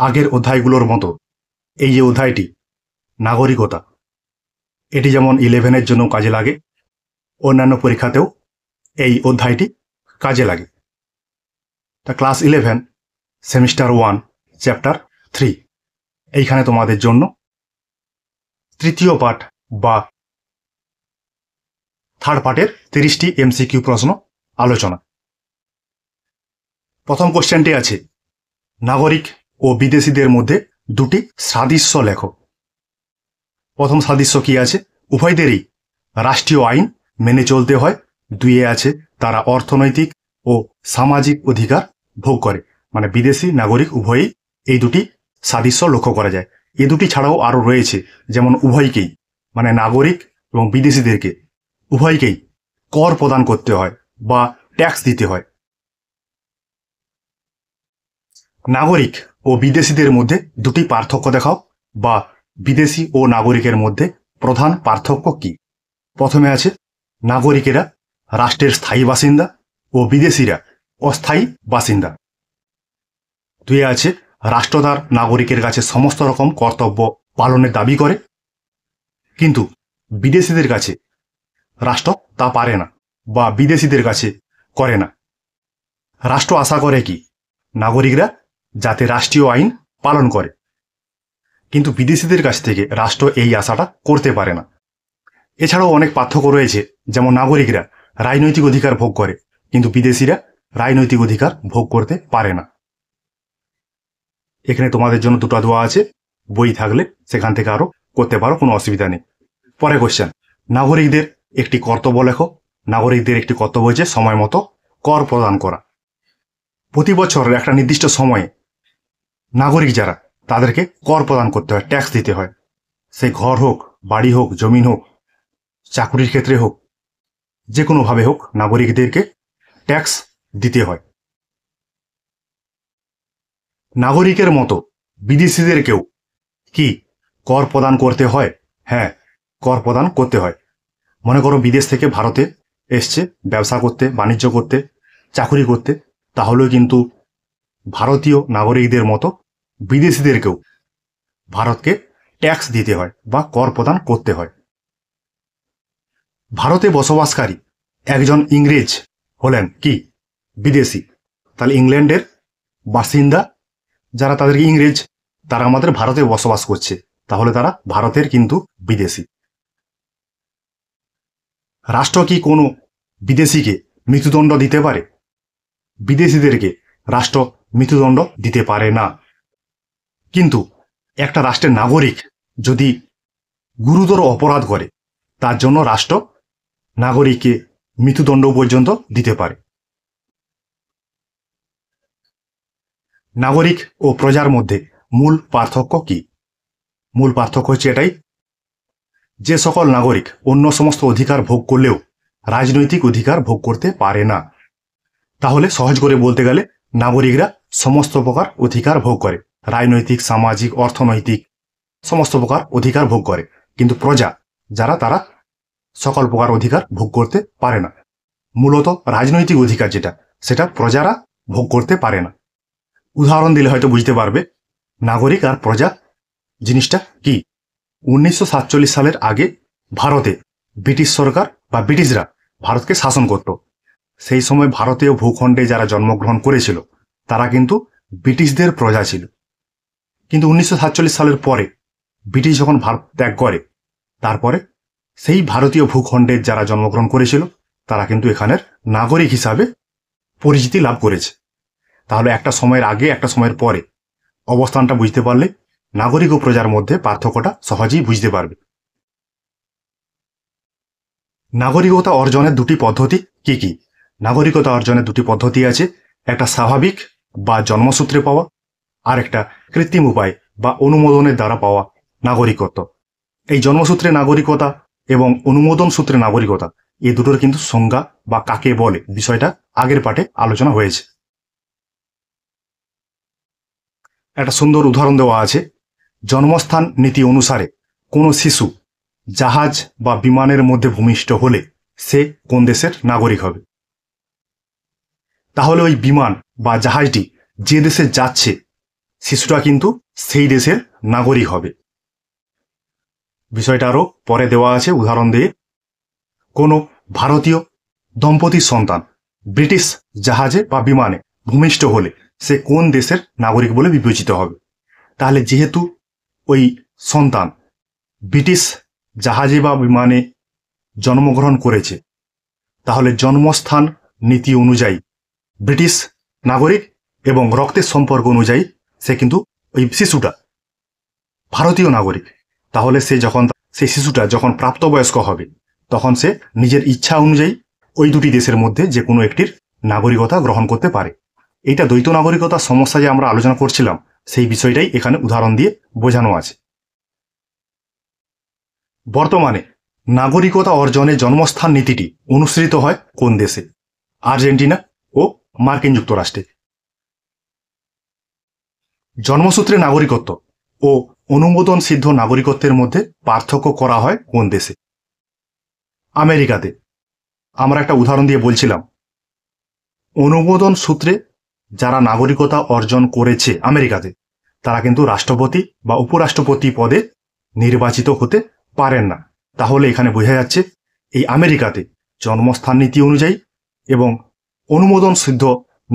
আগের অধ্যায়গুলোর মতো এই যে অধ্যায়টি নাগরিকতা, এটি যেমন 11-এর জন্য কাজে লাগে, অন্যান্য পরীক্ষাতেও এই অধ্যায়টি কাজে লাগে। তা ক্লাস 11 সেমিস্টার 1 চ্যাপ্টার 3 এইখানে তোমাদের জন্য তৃতীয় পার্ট বা থার্ড পার্টের 30টি এমসিকিউ প্রশ্ন আলোচনা। প্রথম কোশ্চেনটি আছে, নাগরিক ও বিদেশিদের মধ্যে দুটি সাদৃশ্য লেখো। প্রথম সাদৃশ্য কি আছে? উভয়দেরই রাষ্ট্রীয় আইন মেনে চলতে হয়। 2 আছে তারা অর্থনৈতিক ও সামাজিক অধিকার ভোগ করে। মানে বিদেশি নাগরিক উভয়ই এই দুটি সাদৃশ্য লক্ষ্য করা যায়। এ দুটি ছাড়াও আরও রয়েছে, যেমন উভয়কেই মানে নাগরিক এবং বিদেশিদেরকে উভয়কেই কর প্রদান করতে হয় বা ট্যাক্স দিতে হয়। নাগরিক ও বিদেশিদের মধ্যে দুটি পার্থক্য দেখাও, বা বিদেশি ও নাগরিকের মধ্যে প্রধান পার্থক্য কি? প্রথমে আছে নাগরিকেরা রাষ্ট্রের স্থায়ী বাসিন্দা ও বিদেশিরা অস্থায়ী বাসিন্দা। 2 আছে রাষ্ট্র তার নাগরিকের কাছে সমস্ত রকম কর্তব্য পালনের দাবি করে, কিন্তু বিদেশিদের কাছে রাষ্ট্র তা পারে না বা বিদেশিদের কাছে করে না। রাষ্ট্র আশা করে কি? নাগরিকরা যাতে রাষ্ট্রীয় আইন পালন করে, কিন্তু বিদেশিদের কাছ থেকে রাষ্ট্র এই আশাটা করতে পারে না। এছাড়াও অনেক পার্থক্য রয়েছে, যেমন নাগরিকরা রাজনৈতিক অধিকার ভোগ করে, কিন্তু বিদেশিরা রাজনৈতিক অধিকার ভোগ করতে পারে না। এখানে তোমাদের জন্য দুটো দেওয়া আছে, বই থাকলে সেখান থেকে আরো করতে পারো, কোনো অসুবিধা নেই। পরে কোশ্চেন, নাগরিকদের একটি কর্তব্য লেখো। নাগরিকদের একটি কর্তব্য হচ্ছে সময় মতো কর প্রদান করা। প্রতি বছর একটা নির্দিষ্ট সময়ে নাগরিক যারা তাদেরকে কর প্রদান করতে হয়, ট্যাক্স দিতে হয়। সেই ঘর হোক, বাড়ি হোক, জমিন হোক, চাকুরির ক্ষেত্রে হোক, যে কোনোভাবে হোক নাগরিকদেরকে ট্যাক্স দিতে হয়। নাগরিকের মতো বিদেশিদেরকেও কি কর প্রদান করতে হয়? হ্যাঁ, কর প্রদান করতে হয়। মনে করো বিদেশ থেকে ভারতে এসছে ব্যবসা করতে, বাণিজ্য করতে, চাকুরি করতে, তাহলেও কিন্তু ভারতীয় নাগরিকদের মতো বিদেশিদেরকেও ভারতকে ট্যাক্স দিতে হয় বা কর প্রদান করতে হয়। ভারতে বসবাসকারী একজন ইংরেজ হলেন কি? বিদেশি। তাহলে ইংল্যান্ডের বাসিন্দা যারা তাদেরকে ইংরেজ, তারা আমাদের ভারতে বসবাস করছে, তাহলে তারা ভারতের কিন্তু বিদেশি। রাষ্ট্র কি কোনো বিদেশিকে মৃত্যুদণ্ড দিতে পারে? বিদেশিদেরকে রাষ্ট্র মৃত্যুদণ্ড দিতে পারে না, কিন্তু একটা রাষ্ট্রের নাগরিক যদি গুরুতর অপরাধ করে তার জন্য রাষ্ট্র নাগরিককে মৃত্যুদণ্ড পর্যন্ত দিতে পারে। নাগরিক ও প্রজার মধ্যে মূল পার্থক্য কি? মূল পার্থক্য হচ্ছে এটাই, যে সকল নাগরিক অন্য সমস্ত অধিকার ভোগ করলেও রাজনৈতিক অধিকার ভোগ করতে পারে না। তাহলে সহজ করে বলতে গেলে নাগরিকরা সমস্ত প্রকার অধিকার ভোগ করে, রাজনৈতিক, সামাজিক, অর্থনৈতিক সমস্ত প্রকার অধিকার ভোগ করে, কিন্তু প্রজা যারা তারা সকল প্রকার অধিকার ভোগ করতে পারে না। মূলত রাজনৈতিক অধিকার যেটা, সেটা প্রজারা ভোগ করতে পারে না। উদাহরণ দিলে হয়তো বুঝতে পারবে নাগরিক আর প্রজা জিনিসটা কি। 1947 সালের আগে ভারতে ব্রিটিশ সরকার বা ব্রিটিশরা ভারতকে শাসন করত। সেই সময় ভারতীয় ভূখণ্ডে যারা জন্মগ্রহণ করেছিল তারা কিন্তু ব্রিটিশদের প্রজা ছিল। কিন্তু 1947 সালের পরে ব্রিটিশ যখন ভারত ত্যাগ করে, তারপরে সেই ভারতীয় ভূখণ্ডের যারা জন্মগ্রহণ করেছিল তারা কিন্তু এখানের নাগরিক হিসাবে পরিচিতি লাভ করেছে। তাহলে একটা সময়ের আগে একটা সময়ের পরে অবস্থানটা বুঝতে পারলে নাগরিক ও প্রজার মধ্যে পার্থক্যটা সহজেই বুঝতে পারবে। নাগরিকতা অর্জনের দুটি পদ্ধতি কি কি? নাগরিকতা অর্জনের দুটি পদ্ধতি আছে, একটা স্বাভাবিক বা জন্মসূত্রে পাওয়া, আর একটা কৃত্রিম উপায় বা অনুমোদনের দ্বারা পাওয়া নাগরিকত্ব। এই জন্মসূত্রে নাগরিকতা এবং অনুমোদন সূত্রে নাগরিকতা, এই দুটোর কিন্তু সংজ্ঞা বা কাকে বলে বিষয়টা আগের পাঠে আলোচনা হয়েছে। একটা সুন্দর উদাহরণ দেওয়া আছে, জন্মস্থান নীতি অনুসারে কোনো শিশু জাহাজ বা বিমানের মধ্যে ভূমিষ্ঠ হলে সে কোন দেশের নাগরিক হবে? তাহলে ওই বিমান বা জাহাজটি যে দেশে যাচ্ছে শিশুটা কিন্তু সেই দেশের নাগরিক হবে। বিষয়টা আরো পরে দেওয়া আছে উদাহরণ দিয়ে। কোনো ভারতীয় দম্পতির সন্তান ব্রিটিশ জাহাজে বা বিমানে ভূমিষ্ঠ হলে সে কোন দেশের নাগরিক বলে বিবেচিত হবে? তাহলে যেহেতু ওই সন্তান ব্রিটিশ জাহাজে বা বিমানে জন্মগ্রহণ করেছে, তাহলে জন্মস্থান নীতি অনুযায়ী ব্রিটিশ নাগরিক এবং রক্তের সম্পর্ক অনুযায়ী সে কিন্তু ওই শিশুটা ভারতীয় নাগরিক। তাহলে সেই শিশুটা যখন প্রাপ্তবয়স্ক হবে তখন সে নিজের ইচ্ছা অনুযায়ী ওই দুটি দেশের মধ্যে যে কোনো একটির নাগরিকতা গ্রহণ করতে পারে। এইটা দ্বৈত নাগরিকতার সমস্যা যে আমরা আলোচনা করছিলাম সেই বিষয়টাই এখানে উদাহরণ দিয়ে বোঝানো আছে। বর্তমানে নাগরিকতা অর্জনে জন্মস্থান নীতিটি অনুসৃত হয় কোন দেশে? আর্জেন্টিনা ও মার্কিন যুক্তরাষ্ট্রে। জন্মসূত্রে নাগরিকত্ব ও অনুমোদন সিদ্ধ নাগরিকত্বের মধ্যে পার্থক্য করা হয় কোন দেশে? আমেরিকাতে। আমরা একটা উদাহরণ দিয়ে বলছিলাম, অনুমোদন সূত্রে যারা নাগরিকতা অর্জন করেছে আমেরিকাতে, তারা কিন্তু রাষ্ট্রপতি বা উপরাষ্ট্রপতি পদে নির্বাচিত হতে পারেন না। তাহলে এখানে বোঝা যাচ্ছে এই আমেরিকাতে জন্মস্থান নীতি অনুযায়ী এবং অনুমোদন সিদ্ধ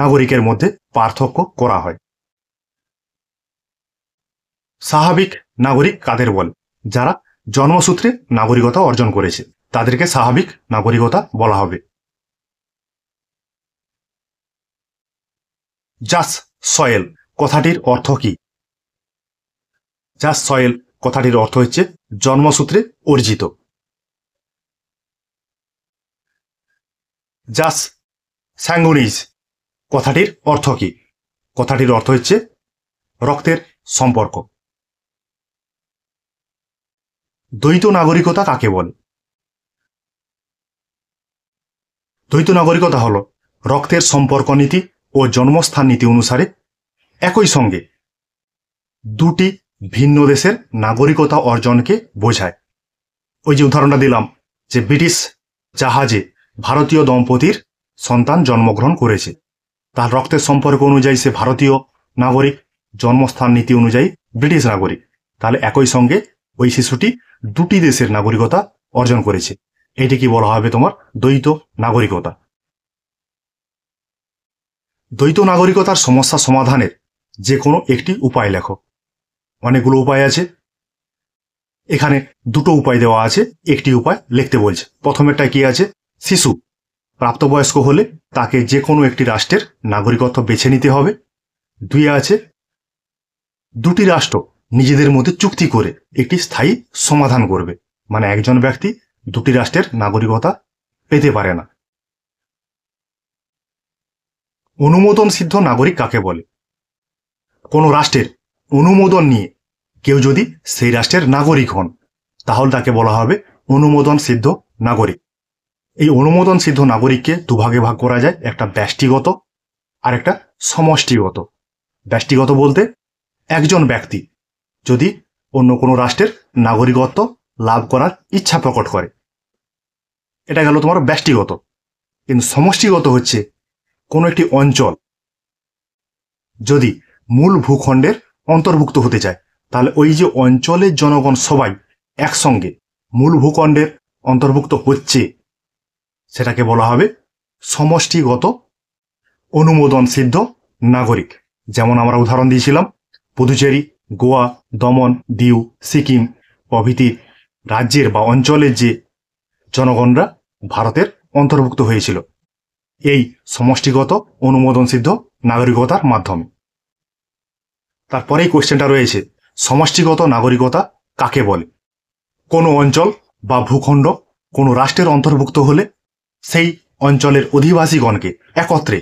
নাগরিকের মধ্যে পার্থক্য করা হয়। স্বাভাবিক নাগরিক কাদের বলে? যারা জন্মসূত্রে নাগরিকতা অর্জন করেছে তাদেরকে স্বাভাবিক নাগরিকতা বলা হবে। জাস সয়েল কথাটির অর্থ কি? জাস সয়েল কথাটির অর্থ হচ্ছে জন্মসূত্রে অর্জিত। জাস স্যাঙ্গুইনিজ কথাটির অর্থ কি? কথাটির অর্থ হচ্ছে রক্তের সম্পর্ক। দ্বৈত নাগরিকতা কাকে বলে? দ্বৈত নাগরিকতা হল রক্তের সম্পর্ক নীতি ও জন্মস্থান নীতি অনুসারে একই সঙ্গে দুটি ভিন্ন দেশের নাগরিকতা অর্জনকে বোঝায়। ওই যে উদাহরণটা দিলাম যে ব্রিটিশ জাহাজে ভারতীয় দম্পতির সন্তান জন্মগ্রহণ করেছে, তার রক্তের সম্পর্ক অনুযায়ী সে ভারতীয় নাগরিক, জন্মস্থান নীতি অনুযায়ী ব্রিটিশ নাগরিক। তাহলে একই সঙ্গে ওই শিশুটি দুটি দেশের নাগরিকতা অর্জন করেছে। এটি কি বলা হবে? তোমার দ্বৈত নাগরিকতা। দ্বৈত নাগরিকতার সমস্যা সমাধানের যে কোনো একটি উপায় লেখো। অনেকগুলো উপায় আছে, এখানে দুটো উপায় দেওয়া আছে, একটি উপায় লিখতে বলছে। প্রথমেরটা কি আছে? শিশু প্রাপ্তবয়স্ক হলে তাকে যে কোনো একটি রাষ্ট্রের নাগরিকত্ব বেছে নিতে হবে। দুই আছে, দুটি রাষ্ট্র নিজেদের মধ্যে চুক্তি করে একটি স্থায়ী সমাধান করবে, মানে একজন ব্যক্তি দুটি রাষ্ট্রের নাগরিকতা পেতে পারে না। অনুমোদন সিদ্ধ নাগরিক কাকে বলে? কোনো রাষ্ট্রের অনুমোদন নিয়ে কেউ যদি সেই রাষ্ট্রের নাগরিক হন তাহলে তাকে বলা হবে অনুমোদন সিদ্ধ নাগরিক। এই অনুমোদন সিদ্ধ নাগরিককে দুভাগে ভাগ করা যায়, একটা ব্যষ্টিগত আর একটা সমষ্টিগত। ব্যষ্টিগত বলতে একজন ব্যক্তি যদি অন্য কোনো রাষ্ট্রের নাগরিকত্ব লাভ করার ইচ্ছা প্রকট করে, এটা গেল তোমার ব্যষ্টিগত। কিন্তু সমষ্টিগত হচ্ছে কোনো একটি অঞ্চল যদি মূল ভূখণ্ডের অন্তর্ভুক্ত হতে চায়, তাহলে ওই যে অঞ্চলের জনগণ সবাই একসঙ্গে মূল ভূখণ্ডের অন্তর্ভুক্ত হচ্ছে, সেটাকে বলা হবে সমষ্টিগত অনুমোদন সিদ্ধ নাগরিক। যেমন আমরা উদাহরণ দিয়েছিলাম পুদুচেরি, গোয়া, দমন, দিউ, সিকিম প্রভৃতি রাজ্যের বা অঞ্চলের যে জনগণরা ভারতের অন্তর্ভুক্ত হয়েছিল এই সমষ্টিগত অনুমোদন সিদ্ধ নাগরিকতার মাধ্যমে। তারপরেই কোশ্চেনটা রয়েছে, সমষ্টিগত নাগরিকতা কাকে বলে? কোনো অঞ্চল বা ভূখণ্ড কোনো রাষ্ট্রের অন্তর্ভুক্ত হলে সেই অঞ্চলের অধিবাসীগণকে একত্রে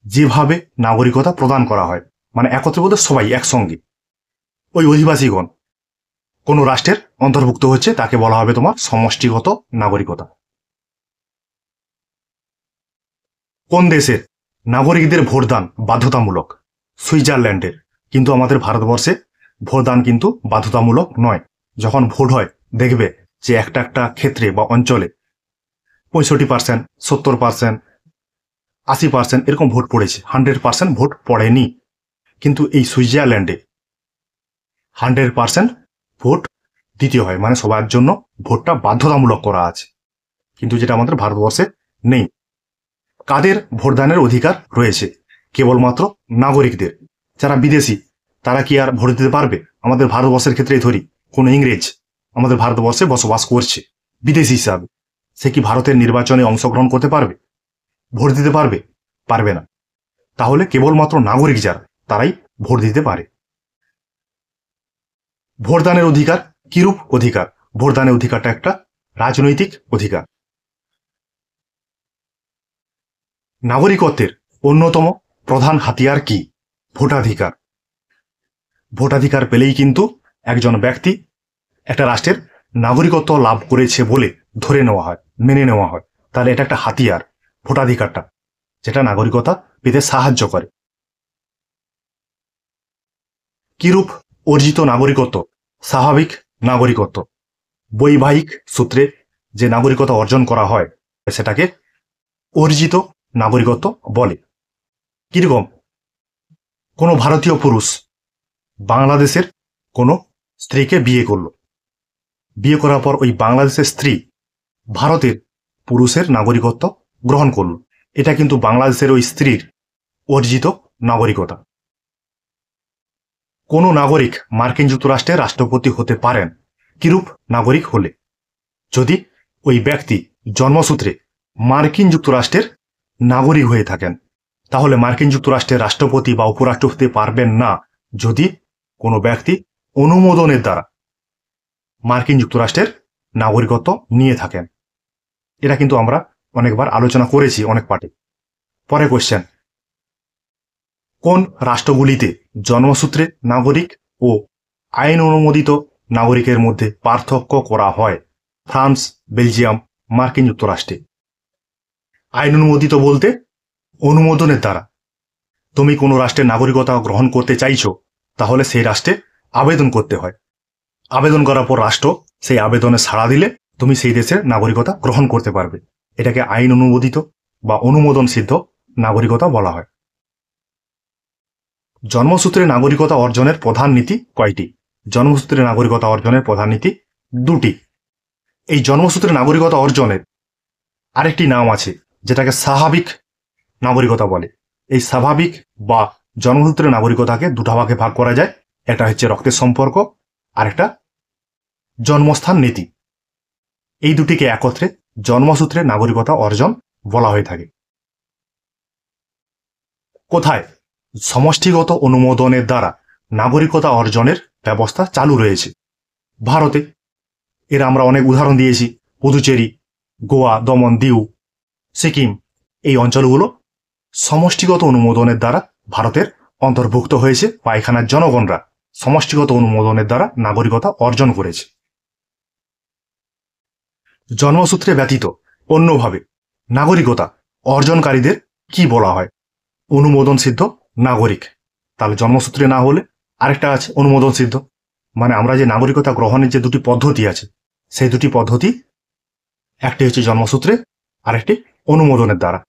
যেভাবে নাগরিকতা প্রদান করা হয়, মানে একত্রে বলতে সবাই একসঙ্গে ওই অধিবাসীগণ কোনো রাষ্ট্রের অন্তর্ভুক্ত হচ্ছে, তাকে বলা হবে তোমার সমষ্টিগত নাগরিকতা। কোন দেশের নাগরিকদের ভোটদান বাধ্যতামূলক? সুইজারল্যান্ডের। কিন্তু আমাদের ভারতবর্ষে ভোটদান কিন্তু বাধ্যতামূলক নয়। যখন ভোট হয় দেখবে যে একটা একটা ক্ষেত্রে বা অঞ্চলে 65%, 70%, 80% এরকম ভোট পড়েছে, 100% ভোট পড়েনি। কিন্তু এই সুইজারল্যান্ডে 100% ভোট দিতে হয়, মানে সবার জন্য ভোটটা বাধ্যতামূলক করা আছে, কিন্তু যেটা আমাদের ভারতবর্ষে নেই। কাদের ভোটদানের অধিকার রয়েছে? কেবলমাত্র নাগরিকদের। যারা বিদেশি তারা কি আর ভোট দিতে পারবে? আমাদের ভারতবর্ষের ক্ষেত্রেই ধরি, কোন ইংরেজ আমাদের ভারতবর্ষে বসবাস করছে বিদেশি হিসাবে, সে কি ভারতের নির্বাচনে অংশগ্রহণ করতে পারবে? ভোট দিতে পারবে? পারবে না। তাহলে কেবলমাত্র নাগরিক যারা, তারাই ভোট দিতে পারে। ভোটদানের অধিকার কিরূপ অধিকার? ভোটদানের অধিকারটা একটা রাজনৈতিক অধিকার। নাগরিকত্বের অন্যতম প্রধান হাতিয়ার কি? ভোটাধিকার। ভোটাধিকার পেলেই কিন্তু একজন ব্যক্তি একটা রাষ্ট্রের নাগরিকত্ব লাভ করেছে বলে ধরে নেওয়া হয়, মেনে নেওয়া হয়। তাহলে এটা একটা হাতিয়ার, ভোটাধিকারটা, যেটা নাগরিকতা পেতে সাহায্য করে। কিরূপ অর্জিত নাগরিকত্ব? স্বাভাবিক নাগরিকত্ব। বৈবাহিক সূত্রে যে নাগরিকতা অর্জন করা হয় সেটাকে অর্জিত নাগরিকত্ব বলে। কিরকম? কোনো ভারতীয় পুরুষ বাংলাদেশের কোনো স্ত্রীকে বিয়ে করলো, বিয়ে করার পর ওই বাংলাদেশের স্ত্রী ভারতের পুরুষের নাগরিকত্ব গ্রহণ করল, এটা কিন্তু বাংলাদেশের ওই স্ত্রীর অর্জিত নাগরিকতা। কোনো নাগরিক মার্কিন যুক্তরাষ্ট্রের রাষ্ট্রপতি হতে পারেন কিরূপ নাগরিক হলে? যদি ওই ব্যক্তি জন্মসূত্রে মার্কিন যুক্তরাষ্ট্রের নাগরিক হয়ে থাকেন, তাহলে মার্কিন যুক্তরাষ্ট্রের রাষ্ট্রপতি বা উপরাষ্ট্র হতে পারবেন না যদি কোনো ব্যক্তি অনুমোদনের দ্বারা মার্কিন যুক্তরাষ্ট্রের নাগরিকত্ব নিয়ে থাকেন। এটা কিন্তু আমরা অনেকবার আলোচনা করেছি অনেক পার্টে। পরে কোশ্চেন, কোন রাষ্ট্রগুলিতে জন্মসূত্রে নাগরিক ও আইন অনুমোদিত নাগরিকের মধ্যে পার্থক্য করা হয়? ফ্রান্স, বেলজিয়াম, মার্কিন যুক্তরাষ্ট্রে। আইন অনুমোদিত বলতে অনুমোদনের দ্বারা। তুমি কোনো রাষ্ট্রের নাগরিকতা গ্রহণ করতে চাইছো, তাহলে সেই রাষ্ট্রে আবেদন করতে হয়। আবেদন করার পর রাষ্ট্র সেই আবেদনে সাড়া দিলে তুমি সেই দেশের নাগরিকতা গ্রহণ করতে পারবে। এটাকে আইন অনুমোদিত বা অনুমোদন সিদ্ধ নাগরিকতা বলা হয়। জন্মসূত্রে নাগরিকতা অর্জনের প্রধান নীতি কয়টি? জন্মসূত্রে নাগরিকতা অর্জনের প্রধান নীতি দুটি। এই জন্মসূত্রে নাগরিকতা অর্জনের আরেকটি নাম আছে, যেটাকে স্বাভাবিক নাগরিকতা বলে। এই স্বাভাবিক বা জন্মসূত্রে নাগরিকতাকে দুটা ভাগে ভাগ করা যায়। একটা হচ্ছে রক্তের সম্পর্ক, আরেকটা জন্মস্থান নীতি। এই দুটিকে একত্রে জন্মসূত্রে নাগরিকতা অর্জন বলা হয়ে থাকে। কোথায় সমষ্টিগত অনুমোদনের দ্বারা নাগরিকতা অর্জনের ব্যবস্থা চালু রয়েছে? ভারতে। এর আমরা অনেক উদাহরণ দিয়েছি। পুদুচেরি, গোয়া, দমন, দিউ, সিকিম, এই অঞ্চলগুলো সমষ্টিগত অনুমোদনের দ্বারা ভারতের অন্তর্ভুক্ত হয়েছে, বা এখানের জনগণরা সমষ্টিগত অনুমোদনের দ্বারা নাগরিকতা অর্জন করেছে। জন্মসূত্রে ব্যতীত অন্যভাবে নাগরিকতা অর্জনকারীদের কি বলা হয়? অনুমোদন সিদ্ধ নাগরিক। তাহলে জন্মসূত্রে না হলে আরেকটা আছে অনুমোদন সিদ্ধ, মানে আমরা যে নাগরিকতা গ্রহণের যে দুটি পদ্ধতি আছে, সেই দুটি পদ্ধতি, একটি হচ্ছে জন্মসূত্রে, আরেকটি অনুমোদনের দ্বারা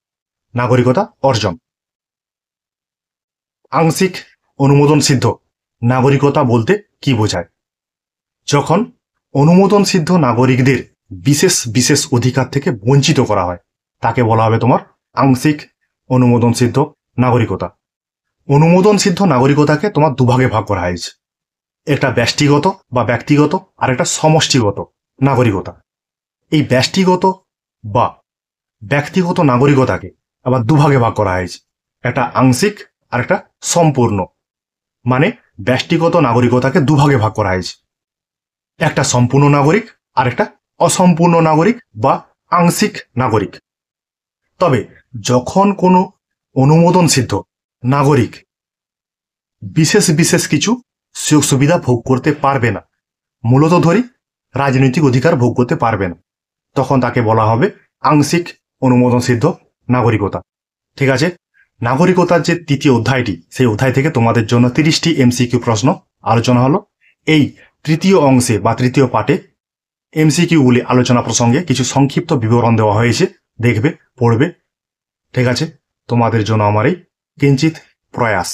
নাগরিকতা অর্জন। আংশিক অনুমোদন সিদ্ধ নাগরিকতা বলতে কি বোঝায়? যখন অনুমোদন সিদ্ধ নাগরিকদের বিশেষ বিশেষ অধিকার থেকে বঞ্চিত করা হয়, তাকে বলা হবে তোমার আংশিক অনুমোদন সিদ্ধ নাগরিকতা। অনুমোদন সিদ্ধ নাগরিকতাকে তোমার দুভাগে ভাগ করা হয়েছে, একটা ব্যষ্টিগত বা ব্যক্তিগত, আর একটা সমষ্টিগত নাগরিকতা। এই ব্যষ্টিগত বা ব্যক্তিগত নাগরিকতাকে আবার দুভাগে ভাগ করা হয়েছে, একটা আংশিক আর একটা সম্পূর্ণ। মানে ব্যষ্টিগত নাগরিকতাকে দুভাগে ভাগ করা হয়েছে, একটা সম্পূর্ণ নাগরিক আর একটা অসম্পূর্ণ নাগরিক বা আংশিক নাগরিক। তবে যখন কোনো অনুমোদন সিদ্ধ নাগরিক বিশেষ বিশেষ কিছু সুযোগ সুবিধা ভোগ করতে পারবে না, মূলত ধরি রাজনৈতিক অধিকার ভোগ করতে পারবে না, তখন তাকে বলা হবে আংশিক অনুমোদন সিদ্ধ নাগরিকতা। ঠিক আছে, নাগরিকতার যে তৃতীয় অধ্যায়টি, সেই অধ্যায় থেকে তোমাদের জন্য 30টি এমসিকিউ প্রশ্ন আলোচনা হলো। এই তৃতীয় অংশে বা তৃতীয় পার্টে এমসিকিউগুলি আলোচনা প্রসঙ্গে কিছু সংক্ষিপ্ত বিবরণ দেওয়া হয়েছে, দেখবে, পড়বে। ঠিক আছে, তোমাদের জন্য আমার এই কিঞ্চিত প্রয়াস।